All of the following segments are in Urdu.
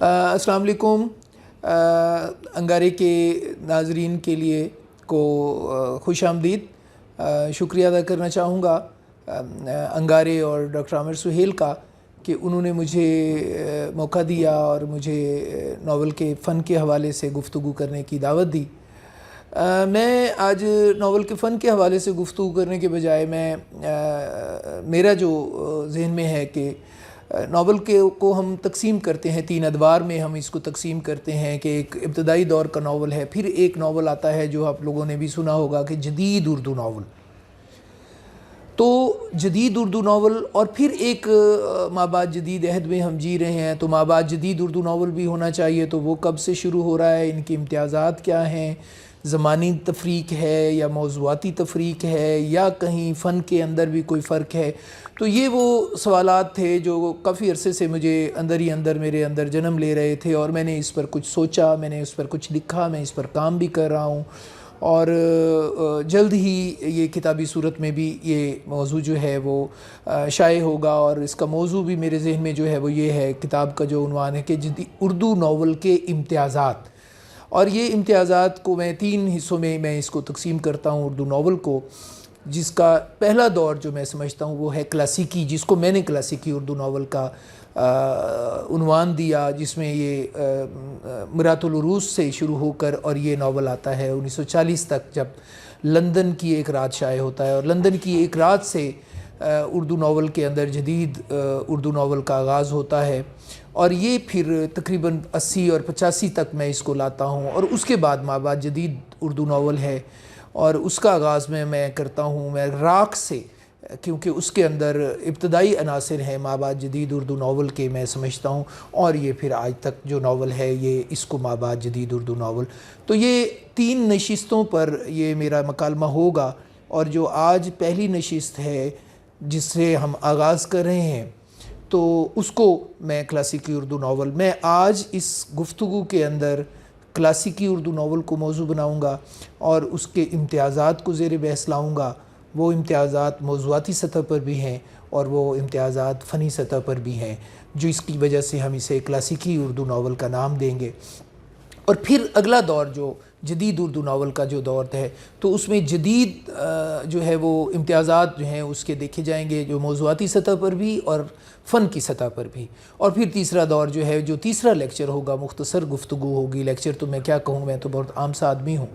السلام علیکم۔ انگارے کے ناظرین کے لیے کو خوش آمدید۔ شکریہ ادا کرنا چاہوں گا انگارے اور ڈاکٹر عامر سہیل کا کہ انہوں نے مجھے موقع دیا اور مجھے ناول کے فن کے حوالے سے گفتگو کرنے کی دعوت دی۔ میں آج ناول کے فن کے حوالے سے گفتگو کرنے کے بجائے میرا جو ذہن میں ہے کہ ناول کو ہم تقسیم کرتے ہیں، 3 ادوار میں ہم اس کو تقسیم کرتے ہیں کہ ایک ابتدائی دور کا ناول ہے، پھر ایک ناول آتا ہے جو آپ لوگوں نے بھی سنا ہوگا کہ جدید اردو ناول، تو جدید اردو ناول، اور پھر ایک مابعد جدید عہد میں ہم جی رہے ہیں، تو مابعد جدید اردو ناول بھی ہونا چاہیے۔ تو وہ کب سے شروع ہو رہا ہے، ان کی امتیازات کیا ہیں، زمانی تفریق ہے یا موضوعاتی تفریق ہے یا کہیں فن کے اندر بھی کوئی فرق ہے؟ تو یہ وہ سوالات تھے جو کافی عرصے سے مجھے میرے اندر جنم لے رہے تھے، اور میں نے اس پر کچھ سوچا، میں نے اس پر کچھ لکھا، میں اس پر کام بھی کر رہا ہوں، اور جلد ہی یہ کتابی صورت میں بھی یہ موضوع جو ہے وہ شائع ہوگا۔ اور اس کا موضوع بھی میرے ذہن میں جو ہے وہ یہ ہے، کتاب کا جو عنوان ہے کہ اردو ناول کے امتیازات۔ اور یہ امتیازات کو میں 3 حصوں میں اس کو تقسیم کرتا ہوں اردو ناول کو، جس کا پہلا دور جو میں سمجھتا ہوں وہ ہے کلاسیکی، جس کو میں نے کلاسیکی اردو ناول کا عنوان دیا، جس میں یہ مرات العروس سے شروع ہو کر اور یہ ناول آتا ہے 1940 تک، جب لندن کی ایک رات شائع ہوتا ہے، اور لندن کی ایک رات سے اردو ناول کے اندر جدید اردو ناول کا آغاز ہوتا ہے، اور یہ پھر تقریباً 80 اور 85 تک میں اس کو لاتا ہوں، اور اس کے بعد مابعد جدید اردو ناول ہے، اور اس کا آغاز میں کرتا ہوں میں راک سے، کیونکہ اس کے اندر ابتدائی عناصر ہیں مابعد جدید اردو ناول کے، میں سمجھتا ہوں، اور یہ پھر آج تک جو ناول ہے یہ اس کو مابعد جدید اردو ناول۔ تو یہ 3 نشستوں پر یہ میرا مکالمہ ہوگا، اور جو آج پہلی نشست ہے جس سے ہم آغاز کر رہے ہیں، تو اس کو میں کلاسیکی اردو ناول، میں آج اس گفتگو کے اندر کلاسیکی اردو ناول کو موضوع بناؤں گا، اور اس کے امتیازات کو زیر بحث لاؤں گا۔ وہ امتیازات موضوعاتی سطح پر بھی ہیں، اور وہ امتیازات فنی سطح پر بھی ہیں، جو اس کی وجہ سے ہم اسے کلاسیکی اردو ناول کا نام دیں گے۔ اور پھر اگلا دور جو جدید اردو ناول کا جو دور ہے، تو اس میں جدید جو ہے وہ امتیازات جو ہیں اس کے دیکھے جائیں گے، جو موضوعاتی سطح پر بھی اور فن کی سطح پر بھی۔ اور پھر تیسرا دور جو ہے، جو تیسرا لیکچر ہوگا، مختصر گفتگو ہوگی، لیکچر تو میں کیا کہوں، میں تو بہت عام سا آدمی ہوں،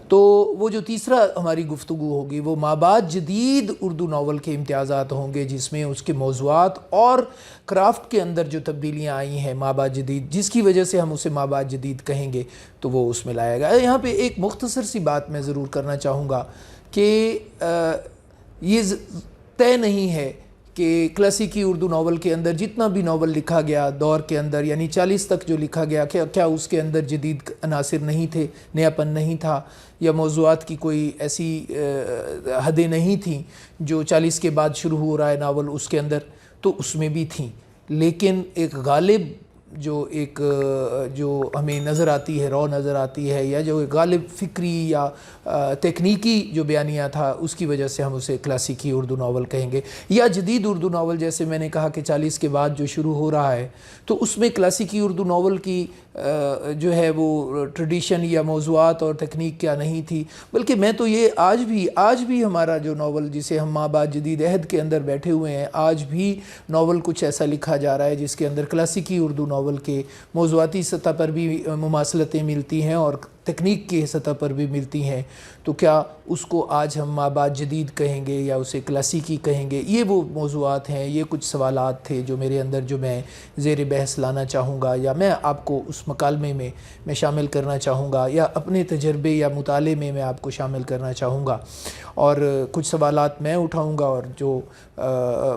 تو وہ جو تیسرا ہماری گفتگو ہوگی وہ مابعد جدید اردو ناول کے امتیازات ہوں گے، جس میں اس کے موضوعات اور کرافٹ کے اندر جو تبدیلیاں آئی ہیں مابعد جدید، جس کی وجہ سے ہم اسے مابعد جدید کہیں گے، تو وہ اس میں لایا گیا۔ یہاں پہ ایک مختصر سی بات میں ضرور کرنا چاہوں گا کہ یہ طے نہیں ہے کہ کلاسیکی اردو ناول کے اندر جتنا بھی ناول لکھا گیا دور کے اندر، یعنی 40 تک جو لکھا گیا، کیا اس کے اندر جدید عناصر نہیں تھے، نیاپن نہیں تھا، یا موضوعات کی کوئی ایسی حدیں نہیں تھیں جو 40 کے بعد شروع ہو رہا ہے ناول اس کے اندر، تو اس میں بھی تھیں، لیکن ایک غالب جو ہمیں نظر آتی ہے، رو نظر آتی ہے، یا جو غالب فکری یا تکنیکی جو بیانیہ تھا، اس کی وجہ سے ہم اسے کلاسیکی اردو ناول کہیں گے، یا جدید اردو ناول، جیسے میں نے کہا کہ 40 کے بعد جو شروع ہو رہا ہے، تو اس میں کلاسیکی اردو ناول کی جو ہے وہ ٹریڈیشن یا موضوعات اور تکنیک کیا نہیں تھی، بلکہ میں تو یہ آج بھی ہمارا جو ناول جسے ہم مابعد جدید عہد کے اندر بیٹھے ہوئے ہیں، آج بھی ناول کچھ ایسا لکھا جا رہا ہے جس کے اندر کلاسیکی اردو ناول کے موضوعاتی سطح پر بھی مماثلتیں ملتی ہیں اور تکنیک کی سطح پر بھی ملتی ہیں، تو کیا اس کو آج ہم مابعد جدید کہیں گے یا اسے کلاسیکی کہیں گے؟ یہ وہ موضوعات ہیں، یہ کچھ سوالات تھے جو میرے اندر جو میں زیر بحث لانا چاہوں گا، یا میں آپ کو اس مکالمے میں شامل کرنا چاہوں گا، یا اپنے تجربے یا مطالعے میں آپ کو شامل کرنا چاہوں گا، اور کچھ سوالات میں اٹھاؤں گا، اور جو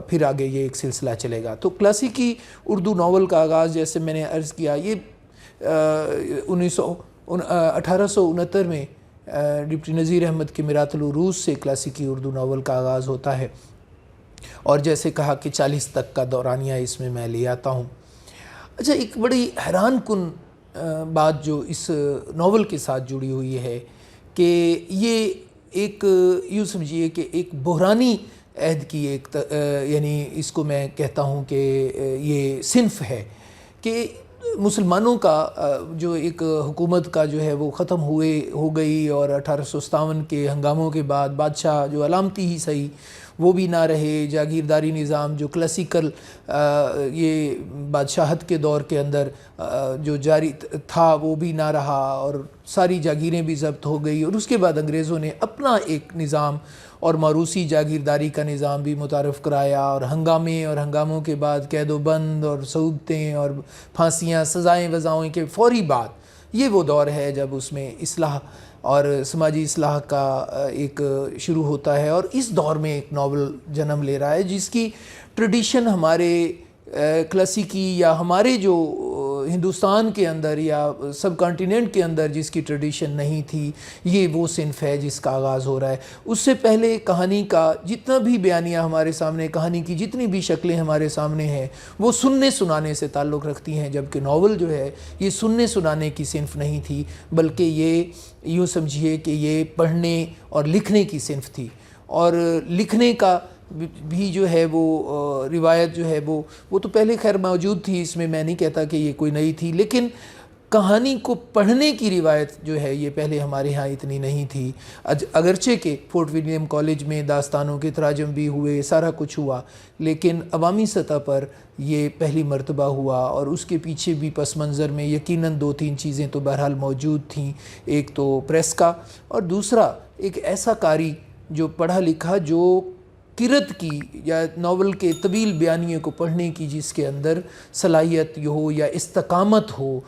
پھر آگے یہ ایک سلسلہ چلے گا۔ تو کلاسیکی اردو ناول کا آغاز، جیسے میں نے عرض کیا، یہ 1869 میں ڈپٹی نذیر احمد کے مرات العروس سے کلاسیکی اردو ناول کا آغاز ہوتا ہے، اور جیسے کہا کہ 40 تک کا دورانیہ اس میں لے آتا ہوں۔ اچھا، ایک بڑی حیران کن بات جو اس ناول کے ساتھ جڑی ہوئی ہے کہ یہ ایک یوں سمجھیے کہ ایک بحرانی عہد کی ایک یعنی اس کو میں کہتا ہوں کہ یہ صنف ہے کہ مسلمانوں کا جو ایک حکومت کا جو ہے وہ ختم ہو گئی، اور 1857 کے ہنگاموں کے بعد بادشاہ جو علامتی ہی صحیح وہ بھی نہ رہے، جاگیرداری نظام جو کلاسیکل یہ بادشاہت کے دور کے اندر جو جاری تھا وہ بھی نہ رہا، اور ساری جاگیریں بھی ضبط ہو گئی، اور اس کے بعد انگریزوں نے اپنا ایک نظام اور موروثی جاگیرداری کا نظام بھی متعارف کرایا، اور ہنگامے اور ہنگاموں کے بعد قید و بند اور صعوبتیں اور پھانسیاں، سزائیں وضعیں کے فوری بعد یہ وہ دور ہے جب اس میں اصلاح اور سماجی اصلاح کا ایک شروع ہوتا ہے، اور اس دور میں ایک ناول جنم لے رہا ہے جس کی ٹریڈیشن ہمارے کلاسیکی یا ہمارے جو ہندوستان کے اندر یا سب کانٹیننٹ کے اندر جس کی ٹریڈیشن نہیں تھی، یہ وہ صنف ہے جس کا آغاز ہو رہا ہے۔ اس سے پہلے کہانی کا جتنا بھی بیانیہ ہمارے سامنے، کہانی کی جتنی بھی شکلیں ہمارے سامنے ہیں، وہ سننے سنانے سے تعلق رکھتی ہیں، جبکہ ناول جو ہے یہ سننے سنانے کی صنف نہیں تھی، بلکہ یہ یوں سمجھیے کہ یہ پڑھنے اور لکھنے کی صنف تھی، اور لکھنے کا بھی جو ہے وہ روایت جو ہے وہ تو پہلے خیر موجود تھی، اس میں نہیں کہتا کہ یہ کوئی نئی تھی، لیکن کہانی کو پڑھنے کی روایت جو ہے یہ پہلے ہمارے ہاں اتنی نہیں تھی، اگرچہ کہ فورٹ ولیم کالج میں داستانوں کے تراجم بھی ہوئے، سارا کچھ ہوا، لیکن عوامی سطح پر یہ پہلی مرتبہ ہوا، اور اس کے پیچھے بھی پس منظر میں یقیناً 2-3 چیزیں تو بہرحال موجود تھیں، ایک تو پریس کا، اور دوسرا ایک ایسا قاری جو پڑھا لکھا، جو قرت کی یا ناول کے طویل بیانیے کو پڑھنے کی جس کے اندر صلاحیت ہو یا استقامت ہو،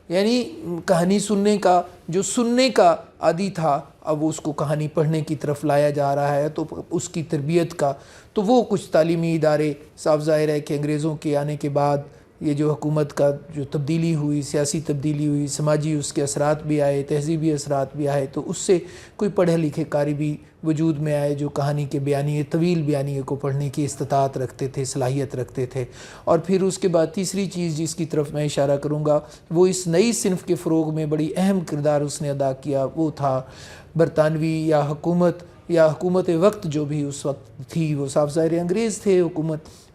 یعنی کہانی سننے کا جو سننے کا عادی تھا اب اس کو کہانی پڑھنے کی طرف لایا جا رہا ہے، تو اس کی تربیت کا تو وہ کچھ تعلیمی ادارے، صاف ظاہر ہے کہ انگریزوں کے آنے کے بعد یہ جو حکومت کا جو تبدیلی ہوئی، سیاسی تبدیلی ہوئی، سماجی اس کے اثرات بھی آئے، تہذیبی اثرات بھی آئے، تو اس سے کوئی پڑھے لکھے قاری بھی وجود میں آئے جو کہانی کے بیانیے، طویل بیانیے کو پڑھنے کی استطاعت رکھتے تھے، صلاحیت رکھتے تھے۔ اور پھر اس کے بعد تیسری چیز جس کی طرف میں اشارہ کروں گا، وہ اس نئی صنف کے فروغ میں بڑی اہم کردار اس نے ادا کیا، وہ تھا برطانوی یا حکومت وقت جو بھی اس وقت تھی، وہ صاف ظاہر انگریز تھے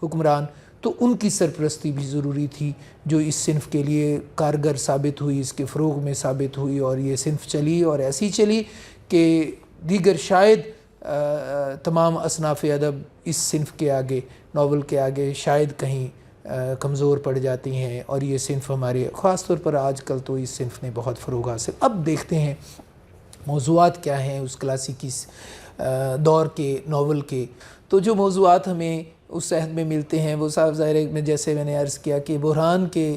حکمران، تو ان کی سرپرستی بھی ضروری تھی، جو اس صنف کے لیے کارگر ثابت ہوئی، اس کے فروغ میں ثابت ہوئی، اور یہ صنف چلی اور ایسی چلی کہ دیگر شاید تمام اصناف ادب اس صنف کے آگے، ناول کے آگے شاید کہیں کمزور پڑ جاتی ہیں، اور یہ صنف ہمارے خاص طور پر آج کل تو اس صنف نے بہت فروغ حاصل۔ اب دیکھتے ہیں موضوعات کیا ہیں اس کلاسیکی دور کے ناول کے۔ تو جو موضوعات ہمیں اس عہد میں ملتے ہیں وہ صاف ظاہر ہے، جیسے میں نے عرض کیا کہ بحران کے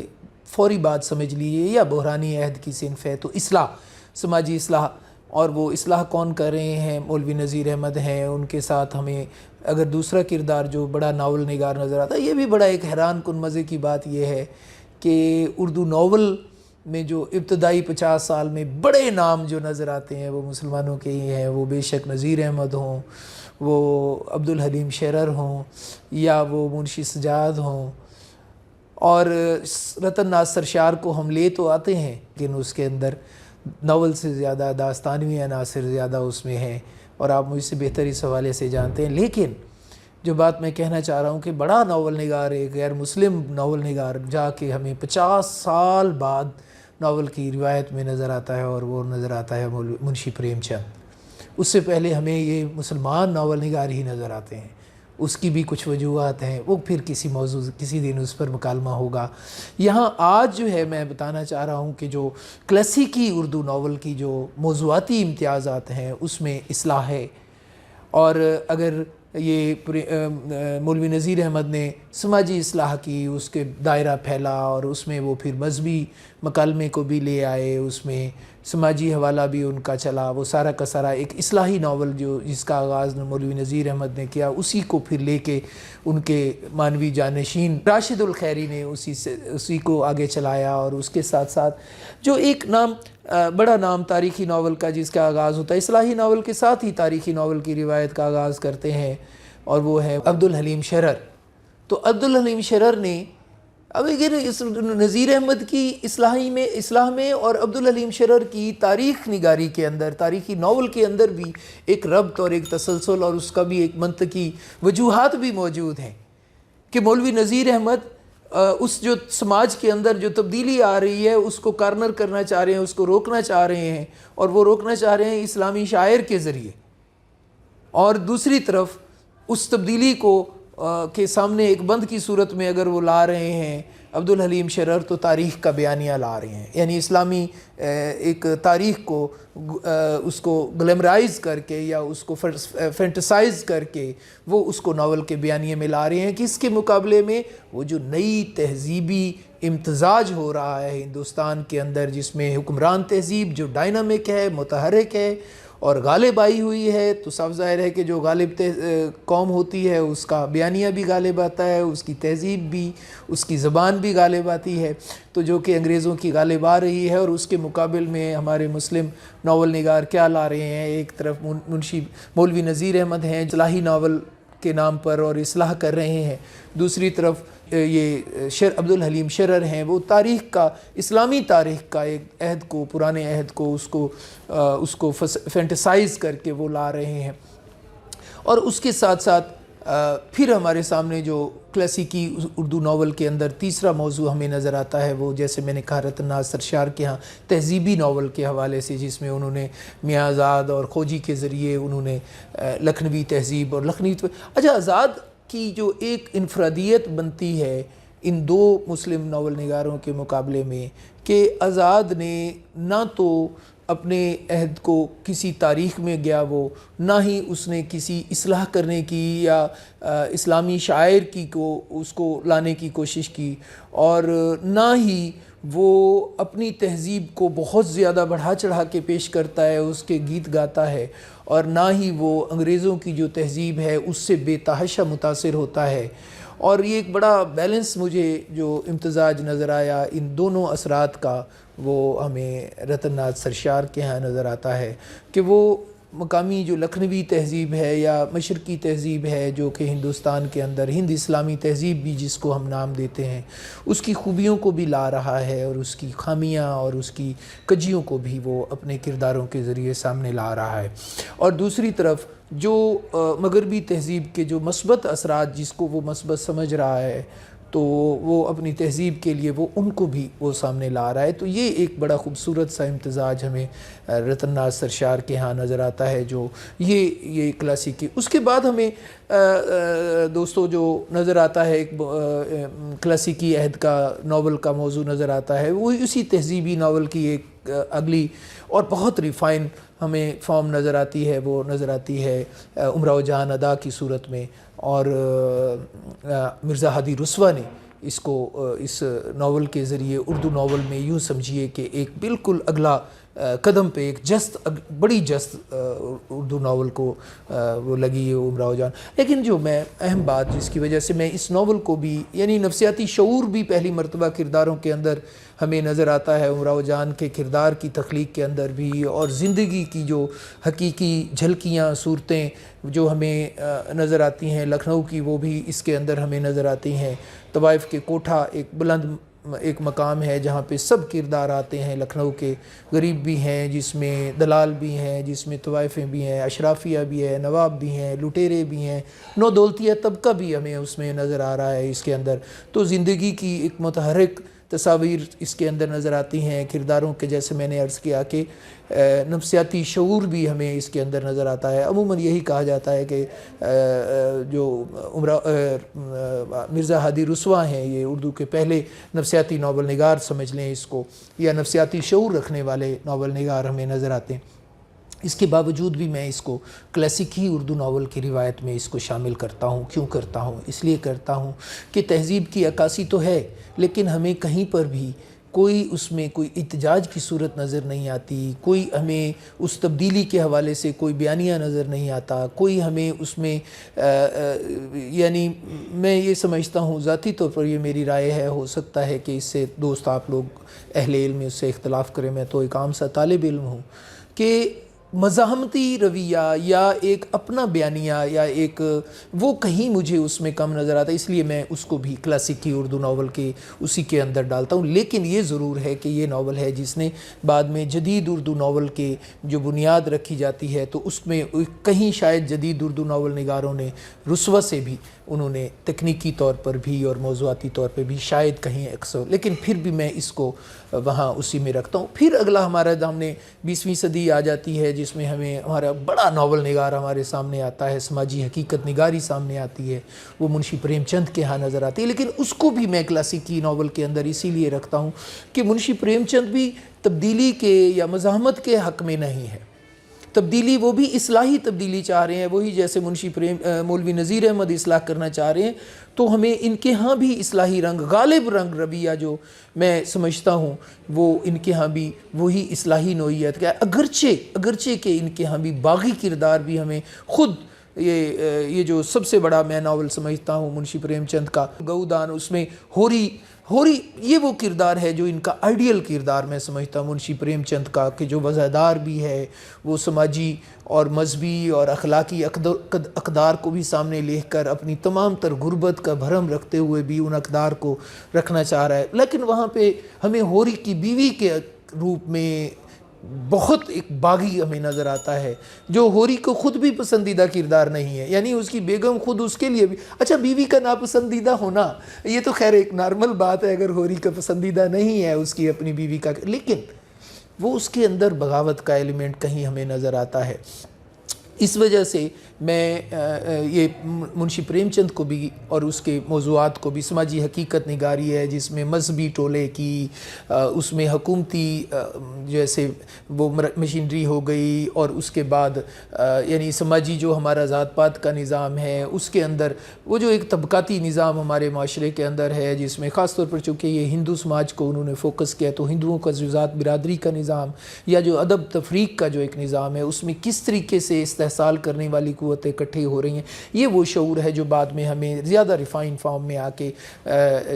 فوری بعد سمجھ لیجیے یا بحرانی عہد کی صنف ہے، تو اصلاح، سماجی اصلاح، اور وہ اصلاح کون کر رہے ہیں؟ مولوی نذیر احمد ہیں، ان کے ساتھ ہمیں اگر دوسرا کردار جو بڑا ناول نگار نظر آتا ہے، یہ بھی بڑا ایک حیران کن مزے کی بات یہ ہے کہ اردو ناول میں جو ابتدائی 50 سال میں بڑے نام جو نظر آتے ہیں وہ مسلمانوں کے ہی ہیں، وہ بے شک نذیر احمد ہوں، وہ عبدالحلیم شرر ہوں، یا وہ منشی سجاد ہوں، اور رتن ناصر شار کو ہم لے تو آتے ہیں، لیکن اس کے اندر ناول سے زیادہ داستانوی عناصر زیادہ اس میں ہیں، اور آپ مجھ سے بہتر اس حوالے سے جانتے ہیں۔ لیکن جو بات میں کہنا چاہ رہا ہوں کہ بڑا ناول نگار، ایک غیر مسلم ناول نگار جا کے ہمیں 50 سال بعد ناول کی روایت میں نظر آتا ہے، اور وہ نظر آتا ہے منشی پریم چند۔ اس سے پہلے ہمیں یہ مسلمان ناول نگار ہی نظر آتے ہیں، اس کی بھی کچھ وجوہات ہیں، وہ پھر کسی دن اس پر مکالمہ ہوگا۔ یہاں آج جو ہے میں بتانا چاہ رہا ہوں کہ جو کلاسیکی اردو ناول کی جو موضوعاتی امتیازات ہیں اس میں اصلاح ہے، اور اگر یہ مولوی نذیر احمد نے سماجی اصلاح کی، اس کے دائرہ پھیلا، اور اس میں وہ پھر مذہبی مکالمے کو بھی لے آئے، اس میں سماجی حوالہ بھی ان کا چلا، وہ سارا کا سارا ایک اصلاحی ناول جس کا آغاز مولوی نذیر احمد نے کیا، اسی کو پھر لے کے ان کے مانوی جانشین راشد الخیری نے اسی کو آگے چلایا، اور اس کے ساتھ ساتھ جو ایک بڑا نام تاریخی ناول کا جس کا آغاز ہوتا ہے، اصلاحی ناول کے ساتھ ہی تاریخی ناول کی روایت کا آغاز کرتے ہیں، اور وہ ہے عبدالحلیم شرر۔ تو عبدالحلیم شرر نے اب اس نذیر احمد کی اصلاح میں اور عبدالحلیم شرر کی تاریخ نگاری کے اندر، تاریخی ناول کے اندر بھی ایک ربط اور ایک تسلسل، اور اس کا بھی ایک منطقی وجوہات بھی موجود ہیں کہ مولوی نذیر احمد اس جو سماج کے اندر جو تبدیلی آ رہی ہے اس کو کارنر کرنا چاہ رہے ہیں، اس کو روکنا چاہ رہے ہیں، اور وہ روکنا چاہ رہے ہیں اسلامی شاعر کے ذریعے، اور دوسری طرف اس تبدیلی کو کے سامنے ایک بند کی صورت میں اگر وہ لا رہے ہیں عبدالحلیم شرر، تو تاریخ کا بیانیہ لا رہے ہیں، یعنی اسلامی ایک تاریخ کو اس کو گلیمرائز کر کے یا اس کو فینٹسائز کر کے وہ اس کو ناول کے بیانیے میں لا رہے ہیں، کہ اس کے مقابلے میں وہ جو نئی تہذیبی امتزاج ہو رہا ہے ہندوستان کے اندر، جس میں حکمران تہذیب جو ڈائنامک ہے، متحرک ہے اور غالب آئی ہوئی ہے، تو صاف ظاہر ہے کہ جو غالب قوم ہوتی ہے اس کا بیانیہ بھی غالب آتا ہے، اس کی تہذیب بھی، اس کی زبان بھی غالب آتی ہے، تو جو کہ انگریزوں کی غالب آ رہی ہے، اور اس کے مقابل میں ہمارے مسلم ناول نگار کیا لا رہے ہیں؟ ایک طرف منشی مولوی نذیر احمد ہیں، اصلاحی ناول کے نام پر اور اصلاح کر رہے ہیں، دوسری طرف یہ عبدالحلیم شرر ہیں، وہ تاریخ کا، اسلامی تاریخ کا ایک عہد کو، پرانے عہد کو، اس کو فینٹسائز کر کے وہ لا رہے ہیں۔ اور اس کے ساتھ ساتھ پھر ہمارے سامنے جو کلاسیکی اردو ناول کے اندر تیسرا موضوع ہمیں نظر آتا ہے، وہ جیسے میں نے کہا رتن ناز سرشار کے ہاں تہذیبی ناول کے حوالے سے، جس میں انہوں نے میاں آزاد اور کھوجی کے ذریعے انہوں نے لکھنوی تہذیب اور اچھا، آزاد کی جو ایک انفرادیت بنتی ہے ان دو مسلم ناول نگاروں کے مقابلے میں، کہ آزاد نے نہ تو اپنے عہد کو کسی تاریخ میں گیا وہ، نہ ہی اس نے کسی اصلاح کرنے کی یا اسلامی شاعر کی کو اس کو لانے کی کوشش کی، اور نہ ہی وہ اپنی تہذیب کو بہت زیادہ بڑھا چڑھا کے پیش کرتا ہے، اس کے گیت گاتا ہے، اور نہ ہی وہ انگریزوں کی جو تہذیب ہے اس سے بے تحاشا متاثر ہوتا ہے۔ اور یہ ایک بڑا بیلنس مجھے جو امتزاج نظر آیا ان دونوں اثرات کا، وہ ہمیں رتن ناز سرشار کے ہاں نظر آتا ہے، کہ وہ مقامی جو لکھنوی تہذیب ہے یا مشرقی تہذیب ہے جو کہ ہندوستان کے اندر ہند اسلامی تہذیب بھی جس کو ہم نام دیتے ہیں، اس کی خوبیوں کو بھی لا رہا ہے، اور اس کی خامیاں اور اس کی کجیوں کو بھی وہ اپنے کرداروں کے ذریعے سامنے لا رہا ہے۔ اور دوسری طرف جو مغربی تہذیب کے جو مثبت اثرات جس کو وہ مثبت سمجھ رہا ہے، تو وہ اپنی تہذیب کے لیے وہ ان کو بھی وہ سامنے لا رہا ہے۔ تو یہ ایک بڑا خوبصورت سا امتزاج ہمیں رتن ناز سرشار کے ہاں نظر آتا ہے، جو یہ کلاسیکی۔ اس کے بعد ہمیں دوستو جو نظر آتا ہے ایک کلاسیکی عہد کا ناول کا موضوع نظر آتا ہے، وہ اسی تہذیبی ناول کی ایک اگلی اور بہت ریفائن ہمیں فارم نظر آتی ہے، وہ نظر آتی ہے امراؤ جہاں ادا کی صورت میں، اور مرزا ہادی رسوا نے اس کو اس ناول کے ذریعے اردو ناول میں یوں سمجھیے کہ ایک بالکل اگلا قدم پہ ایک بڑی جست اردو ناول کو وہ لگی ہے امراؤ جان۔ لیکن جو میں اہم بات جس کی وجہ سے میں اس ناول کو بھی، یعنی نفسیاتی شعور بھی پہلی مرتبہ کرداروں کے اندر ہمیں نظر آتا ہے، امراؤ جان کے کردار کی تخلیق کے اندر بھی، اور زندگی کی جو حقیقی جھلکیاں، صورتیں جو ہمیں نظر آتی ہیں لکھنؤ کی، وہ بھی اس کے اندر ہمیں نظر آتی ہیں۔ طوائف کے کوٹھا ایک بلند ایک مقام ہے جہاں پہ سب کردار آتے ہیں لکھنؤ کے، غریب بھی ہیں جس میں دلال بھی ہیں، جس میں طوائفیں بھی ہیں، اشرافیہ بھی ہے، نواب بھی ہیں، لٹیرے بھی ہیں، نو دولتیہ طبقہ بھی ہمیں اس میں نظر آ رہا ہے اس کے اندر۔ تو زندگی کی ایک متحرک تصاویر اس کے اندر نظر آتی ہیں کرداروں کے، جیسے میں نے عرض کیا کہ نفسیاتی شعور بھی ہمیں اس کے اندر نظر آتا ہے۔ عموماً یہی کہا جاتا ہے کہ جو مرزا ہادی رسوا ہیں یہ اردو کے پہلے نفسیاتی ناول نگار سمجھ لیں اس کو، یا نفسیاتی شعور رکھنے والے ناول نگار ہمیں نظر آتے ہیں۔ اس کے باوجود بھی میں اس کو کلاسیکی اردو ناول کی روایت میں اس کو شامل کرتا ہوں۔ کیوں کرتا ہوں؟ اس لیے کرتا ہوں کہ تہذیب کی عکاسی تو ہے، لیکن ہمیں کہیں پر بھی کوئی اس میں کوئی احتجاج کی صورت نظر نہیں آتی، کوئی ہمیں اس تبدیلی کے حوالے سے کوئی بیانیہ نظر نہیں آتا، کوئی ہمیں اس میں یعنی میں یہ سمجھتا ہوں، ذاتی طور پر یہ میری رائے ہے، ہو سکتا ہے کہ اس سے دوست آپ لوگ اہل علم اس سے اختلاف کریں، میں تو ایک عام سا طالب علم ہوں، کہ مزاحمتی رویہ یا ایک اپنا بیانیہ یا ایک وہ کہیں مجھے اس میں کم نظر آتا ہے، اس لیے میں اس کو بھی کلاسیکی اردو ناول کے اسی کے اندر ڈالتا ہوں۔ لیکن یہ ضرور ہے کہ یہ ناول ہے جس نے بعد میں جدید اردو ناول کے جو بنیاد رکھی جاتی ہے، تو اس میں کہیں شاید جدید اردو ناول نگاروں نے رسوا سے بھی انہوں نے تکنیکی طور پر بھی اور موضوعاتی طور پہ بھی شاید کہیں اکثر، لیکن پھر بھی میں اس کو وہاں اسی میں رکھتا ہوں۔ پھر اگلا ہمارا ہمیں 20ویں صدی آ جاتی ہے جس میں ہمیں ہمارا بڑا ناول نگار ہمارے سامنے آتا ہے، سماجی حقیقت نگاری سامنے آتی ہے، وہ منشی پریم چند کے ہاں نظر آتی ہے۔ لیکن اس کو بھی میں کلاسیکی ناول کے اندر اسی لیے رکھتا ہوں کہ منشی پریم چند بھی تبدیلی کے یا مزاحمت کے حق میں نہیں ہے، تبدیلی وہ بھی اصلاحی تبدیلی چاہ رہے ہیں، وہی جیسے منشی مولوی نذیر احمد اصلاح کرنا چاہ رہے ہیں، تو ہمیں ان کے ہاں بھی اصلاحی رنگ، غالب رنگ رویہ جو میں سمجھتا ہوں وہ ان کے ہاں بھی وہی اصلاحی نوعیت کا ہے، اگرچہ کہ ان کے ہاں بھی باغی کردار بھی ہمیں خود یہ جو سب سے بڑا میں ناول سمجھتا ہوں منشی پریم چند کا گودان، اس میں ہوری یہ وہ کردار ہے جو ان کا آئیڈیل کردار میں سمجھتا ہوں منشی پریم چند کا، کہ جو وزادار بھی ہے، وہ سماجی اور مذہبی اور اخلاقی اقدار کو بھی سامنے لے کر اپنی تمام تر غربت کا بھرم رکھتے ہوئے بھی ان اقدار کو رکھنا چاہ رہا ہے، لیکن وہاں پہ ہمیں ہوری کی بیوی کے روپ میں بہت ایک باغی ہمیں نظر آتا ہے، جو ہوری کو خود بھی پسندیدہ کردار نہیں ہے، یعنی اس کی بیگم خود اس کے لیے بھی اچھا بیوی کا ناپسندیدہ ہونا یہ تو خیر ایک نارمل بات ہے، اگر ہوری کا پسندیدہ نہیں ہے اس کی اپنی بیوی کا، لیکن وہ اس کے اندر بغاوت کا ایلیمنٹ کہیں ہمیں نظر آتا ہے۔ اس وجہ سے میں یہ منشی پریم چند کو بھی اور اس کے موضوعات کو بھی، سماجی حقیقت نگاری ہے جس میں مذہبی ٹولے کی، اس میں حکومتی جیسے وہ مشینری ہو گئی، اور اس کے بعد یعنی سماجی جو ہمارا ذات پات کا نظام ہے اس کے اندر وہ جو ایک طبقاتی نظام ہمارے معاشرے کے اندر ہے، جس میں خاص طور پر چونکہ یہ ہندو سماج کو انہوں نے فوکس کیا، تو ہندوؤں کا جو ذات برادری کا نظام یا جو ادب تفریق کا جو ایک نظام ہے، اس میں کس طریقے سے استحصال کرنے والی قوتیں اکٹھی ہو رہی ہیں، یہ وہ شعور ہے جو بعد میں ہمیں زیادہ ریفائن فارم میں آ کے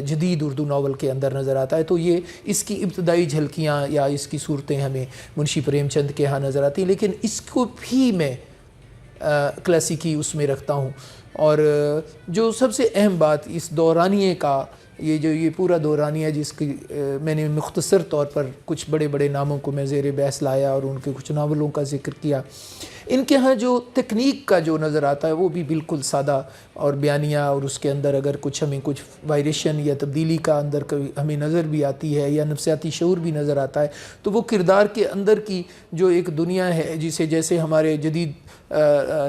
جدید اردو ناول کے اندر نظر آتا ہے۔ تو یہ اس کی ابتدائی جھلکیاں یا اس کی صورتیں ہمیں منشی پریم چند کے ہاں نظر آتی ہیں، لیکن اس کو بھی میں کلاسیکی اس میں رکھتا ہوں۔ اور جو سب سے اہم بات اس دورانیے کا، یہ پورا دورانیہ جس کی میں نے مختصر طور پر کچھ بڑے بڑے ناموں کو میں زیر بحث لایا اور ان کے کچھ ناولوں کا ذکر کیا، ان کے ہاں جو تکنیک کا جو نظر آتا ہے وہ بھی بالکل سادہ اور بیانیہ، اور اس کے اندر اگر ہمیں کچھ وائریشن یا تبدیلی کا اندر ہمیں نظر بھی آتی ہے یا نفسیاتی شعور بھی نظر آتا ہے، تو وہ کردار کے اندر کی جو ایک دنیا ہے جسے جیسے ہمارے جدید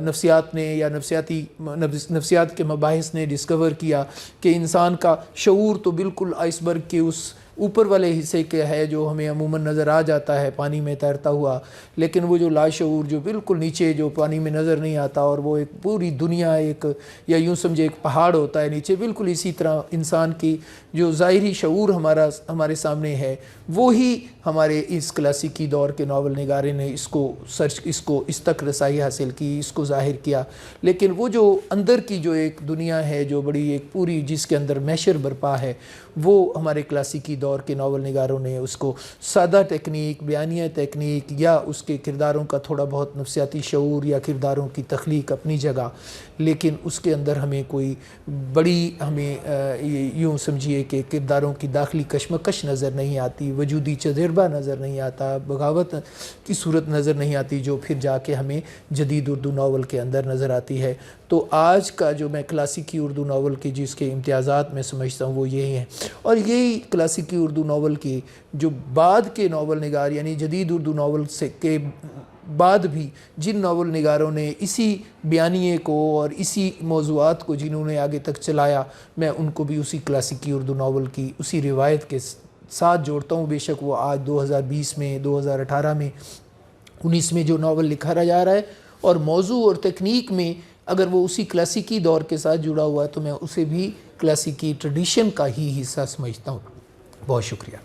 نفسیات نے یا نفسیات کے مباحث نے ڈسکور کیا کہ انسان کا شعور تو بالکل آئس برگ کے اس اوپر والے حصے کے ہے جو ہمیں عموماً نظر آ جاتا ہے پانی میں تیرتا ہوا، لیکن وہ جو لاشعور جو بالکل نیچے جو پانی میں نظر نہیں آتا، اور وہ ایک پوری دنیا ایک یا یوں سمجھے ایک پہاڑ ہوتا ہے نیچے، بالکل اسی طرح انسان کی جو ظاہری شعور ہمارے سامنے ہے، وہی ہمارے اس کلاسیکی دور کے ناول نگارے نے اس تک رسائی حاصل کی، اس کو ظاہر کیا، لیکن وہ جو اندر کی جو ایک دنیا ہے جو بڑی ایک پوری جس کے اندر میشر برپا ہے، وہ ہمارے کلاسیکی دور کے ناول نگاروں نے اس کو سادہ ٹیکنیک، بیانیہ ٹیکنیک یا اس کے کرداروں کا تھوڑا بہت نفسیاتی شعور یا کرداروں کی تخلیق اپنی جگہ، لیکن اس کے اندر ہمیں کوئی بڑی یوں سمجھیے کہ کرداروں کی داخلی کشمکش نظر نہیں آتی، وجودی تجربہ نظر نہیں آتا، بغاوت کی صورت نظر نہیں آتی، جو پھر جا کے ہمیں جدید اردو ناول کے اندر نظر آتی ہے۔ تو آج کا جو میں کلاسیکی اردو ناول کی جس کے امتیازات میں سمجھتا ہوں وہ یہی ہیں، اور یہی کلاسیکی اردو ناول کی جو بعد کے ناول نگار یعنی جدید اردو ناول سے کے بعد بھی جن ناول نگاروں نے اسی بیانیے کو اور اسی موضوعات کو جنہوں نے آگے تک چلایا، میں ان کو بھی اسی کلاسیکی اردو ناول کی اسی روایت کے ساتھ جوڑتا ہوں، بے شک وہ آج 2020 میں 2018 میں 19 میں جو ناول لکھا جا رہا ہے اور موضوع اور تکنیک میں اگر وہ اسی کلاسیکی دور کے ساتھ جڑا ہوا ہے تو میں اسے بھی کلاسیکی ٹریڈیشن کا ہی حصہ سمجھتا ہوں۔ بہت شکریہ۔